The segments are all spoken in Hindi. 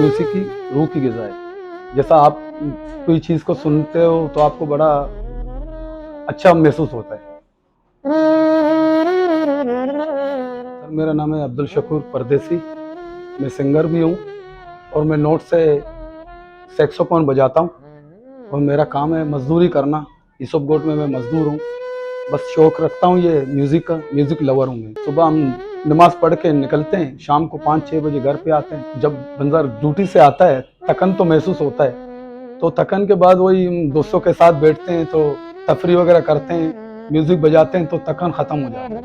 म्यूज़िक की रूह की ग़िज़ा है। जैसा आप कोई चीज़ को सुनते हो तो आपको बड़ा अच्छा महसूस होता है। सर मेरा नाम है अब्दुल शकूर परदेसी, मैं सिंगर भी हूँ और मैं नोट से सैक्सोफ़ोन बजाता हूँ और मेरा काम है मज़दूरी करना। ईसोप में मैं मज़दूर हूँ। बस शौक रखता हूँ ये म्यूज़िक का, म्यूज़िक लवर हूँ मैं। सुबह हम नमाज़ पढ़ के निकलते हैं, शाम को 5-6 बजे घर पे आते हैं। जब बंदा ड्यूटी से आता है, थकन तो महसूस होता है, तो थकन के बाद वही हम दोस्तों के साथ बैठते हैं तो तफरी वगैरह करते हैं, म्यूज़िक बजाते हैं तो थकन ख़त्म हो जाती है।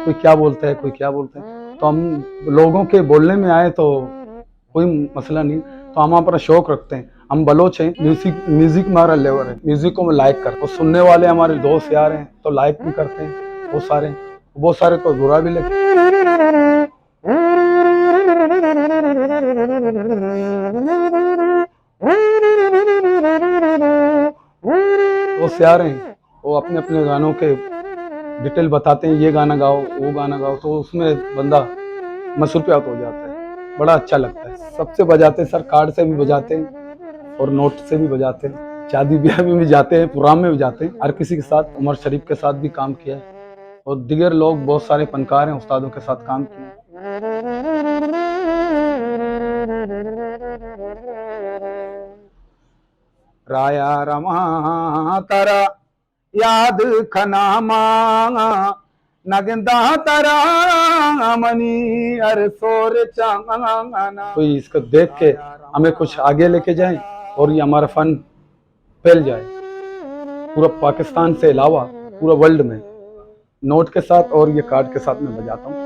कोई क्या बोलता है, कोई क्या बोलता है, तो हम लोगों के बोलने में आए तो कोई मसला नहीं, तो हम अपना शौक रखते हैं। हम बलोच हैं, म्यूजिक म्यूजिक हमारा लेवर है, म्यूजिक को मैं लाइक करता हूँ और सुनने वाले हमारे दोस्त यार हैं तो लाइक भी करते हैं। बहुत सारे तो बुरा भी लगता है। दोस्त यार हैं, वो अपने अपने गानों के डिटेल बताते हैं, ये गाना गाओ, वो गाना गाओ, तो उसमें बंदा मसरूफ़ियत हो जाता है, बड़ा अच्छा लगता है। सबसे बजाते हैं सर, कार्ड से भी बजाते हैं और नोट से भी बजाते हैं, शादी ब्याह में भी जाते हैं, प्रोग्राम में भी जाते हैं। हर किसी के साथ, उमर शरीफ के साथ भी काम किया है और दीगर लोग बहुत सारे फनकार हैं, उस्तादों के साथ काम किया राया रमा तारा याद खना मांगा नगदा तारा मनी अर सोर चांगाना। तो इसको देख के हमें कुछ आगे लेके जाएं और ये हमारा फन फैल जाए पूरा पाकिस्तान से अलावा पूरा वर्ल्ड में। नोट के साथ और ये कार्ड के साथ मैं बजाता हूँ।